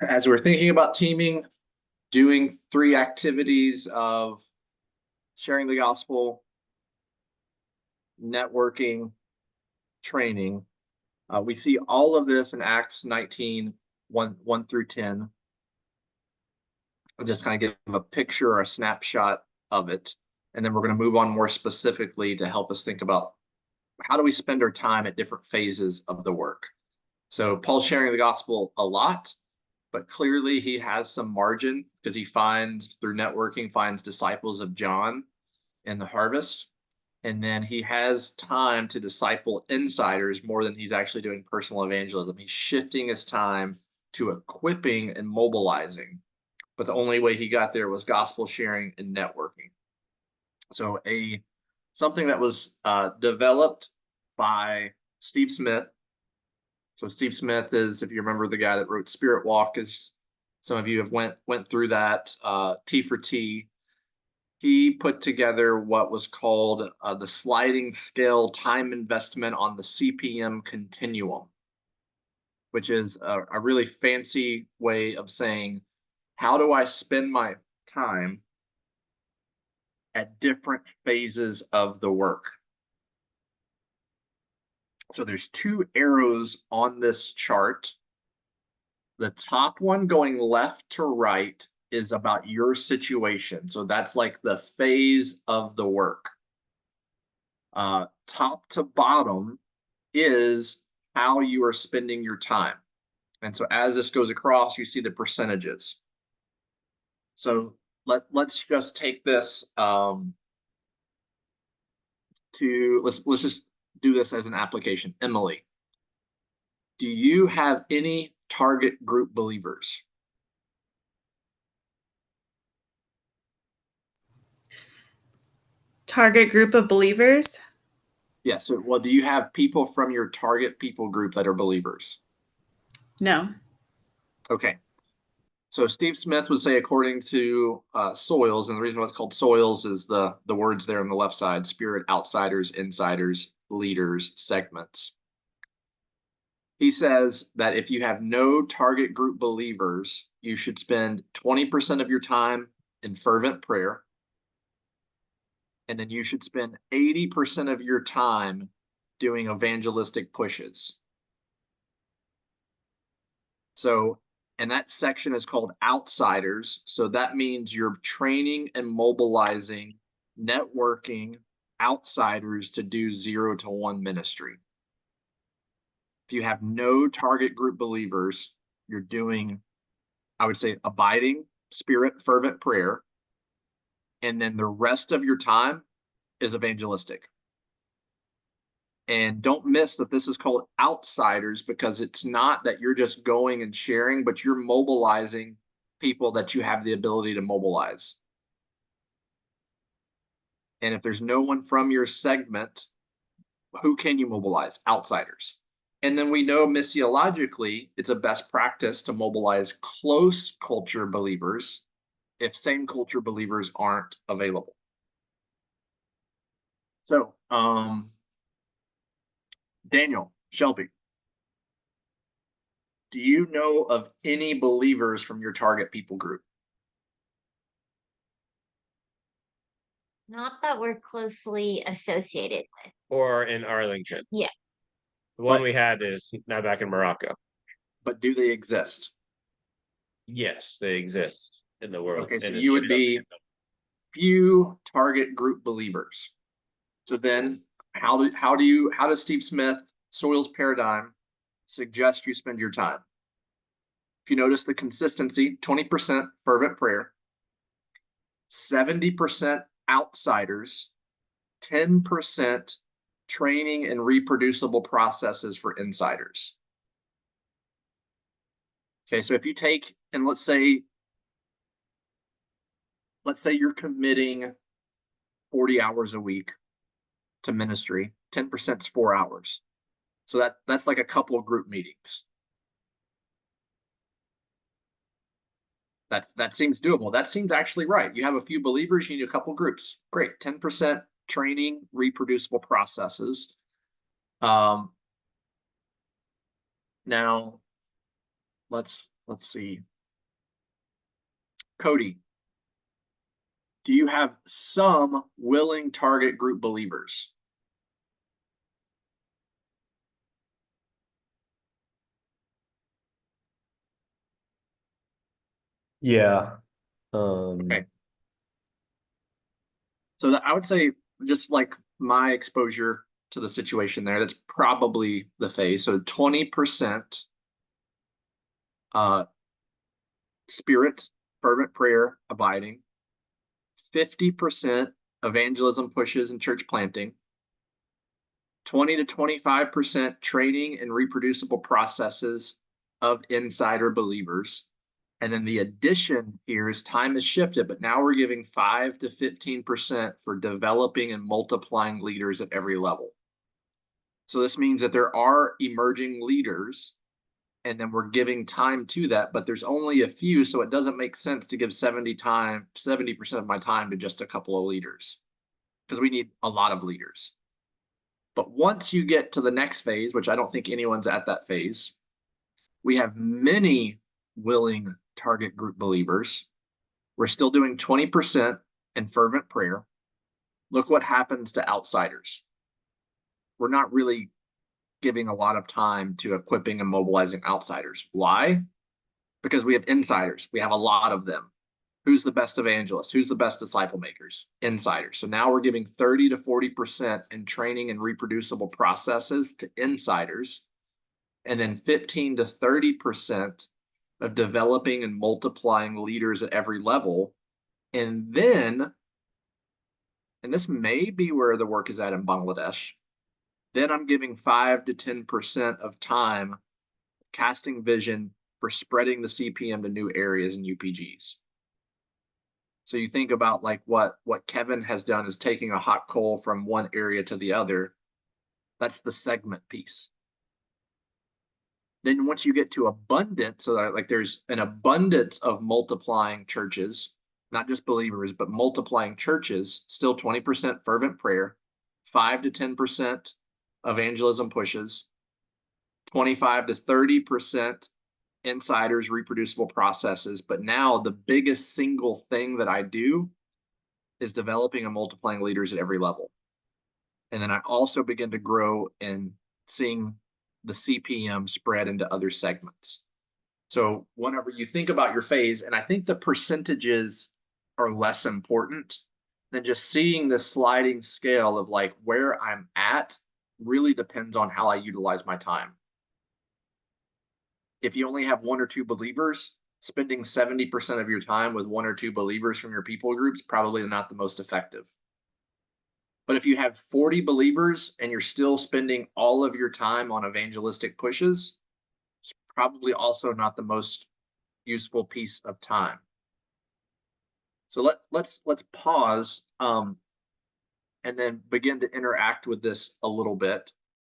as we're thinking about teaming, doing 3 activities of sharing the gospel, networking, training. We see all of this in Acts 19, 1 through 10. I'll just kind of give a picture or a snapshot of it. And then we're going to move on more specifically to help us think about how do we spend our time at different phases of the work. So Paul's sharing the gospel a lot, but clearly he has some margin because he finds through networking, finds disciples of John in the harvest. And then he has time to disciple insiders more than he's actually doing personal evangelism. He's shifting his time to equipping and mobilizing. But the only way he got there was gospel sharing and networking. So something that was developed by Steve Smith. So Steve Smith is, if you remember, the guy that wrote Spirit Walk, as some of you have went through that, T for T. He put together what was called the sliding scale time investment on the CPM continuum, which is a really fancy way of saying, how do I spend my time at different phases of the work? So there's 2 arrows on this chart. The top one going left to right is about your situation. So that's like the phase of the work. Top to bottom is how you are spending your time. And so as this goes across, you see the percentages. So let's just take this let's just do this as an application. Emily, do you have any target group believers? Target group of believers? Yes. So, well, do you have people from your target people group that are believers? No. Okay. So Steve Smith would say, according to SOILS, and the reason why it's called SOILS is the words there on the left side: spirit, outsiders, insiders, leaders, segments. He says that if you have no target group believers, you should spend 20% of your time in fervent prayer. And then you should spend 80% of your time doing evangelistic pushes. So, and that section is called outsiders. So that means you're training and mobilizing, networking outsiders to do 0 to 1 ministry. If you have no target group believers, you're doing, I would say, abiding, spirit, fervent prayer. And then the rest of your time is evangelistic. And don't miss that this is called outsiders, because it's not that you're just going and sharing, but you're mobilizing people that you have the ability to mobilize. And if there's no one from your segment, who can you mobilize? Outsiders. And then we know missiologically, it's a best practice to mobilize close culture believers if same culture believers aren't available. So, Daniel, Shelby, do you know of any believers from your target people group? Not that we're closely associated with. Or in Arlington. Yeah. The one we had is now back in Morocco. But do they exist? Yes, they exist in the world. Okay, so you would be few target group believers. So then how does Steve Smith, SOILS paradigm, suggest you spend your time? If you notice the consistency, 20% fervent prayer, 70% outsiders, 10% training and reproducible processes for insiders. Okay, so if you take, and let's say you're committing 40 hours a week to ministry, 10% is 4 hours. So that's like a couple of group meetings. That seems doable. That seems actually right. You have a few believers, you need a couple of groups. Great. 10% training, reproducible processes. Now let's Let's see. Cody, do you have some willing target group believers? Yeah. Okay. So I would say, just like my exposure to the situation there, that's probably the phase. So 20% spirit, fervent prayer, abiding, 50% evangelism pushes and church planting, 20 to 25% training and reproducible processes of insider believers. And then the addition here is time has shifted, but now we're giving 5 to 15% for developing and multiplying leaders at every level. So this means that there are emerging leaders, and then we're giving time to that, but there's only a few, so it doesn't make sense to give 70% of my time to just a couple of leaders, because we need a lot of leaders. But once you get to the next phase, which I don't think anyone's at that phase, we have many willing target group believers. We're still doing 20% in fervent prayer. Look what happens to outsiders. We're not really giving a lot of time to equipping and mobilizing outsiders. Why? Because we have insiders. We have a lot of them. Who's the best evangelist? Who's the best disciple makers? Insiders. So now we're giving 30 to 40% in training and reproducible processes to insiders, and then 15 to 30% of developing and multiplying leaders at every level. And then, and this may be where the work is at in Bangladesh, then I'm giving 5 to 10% of time casting vision for spreading the CPM to new areas and UPGs. So you think about like what Kevin has done is taking a hot coal from one area to the other. That's the segment piece. Then once you get to abundance, so that like there's an abundance of multiplying churches, not just believers, but multiplying churches, still 20% fervent prayer, 5 to 10% evangelism pushes, 25 to 30% insiders, reproducible processes. But now the biggest single thing that I do is developing and multiplying leaders at every level. And then I also begin to grow and seeing the CPM spread into other segments. So whenever you think about your phase, and I think the percentages are less important than just seeing this sliding scale of like where I'm at really depends on how I utilize my time. If you only have 1 or 2 believers, spending 70% of your time with 1 or 2 believers from your people groups, probably not the most effective. But if you have 40 believers and you're still spending all of your time on evangelistic pushes, it's probably also not the most useful piece of time. So let's pause and then begin to interact with this a little bit.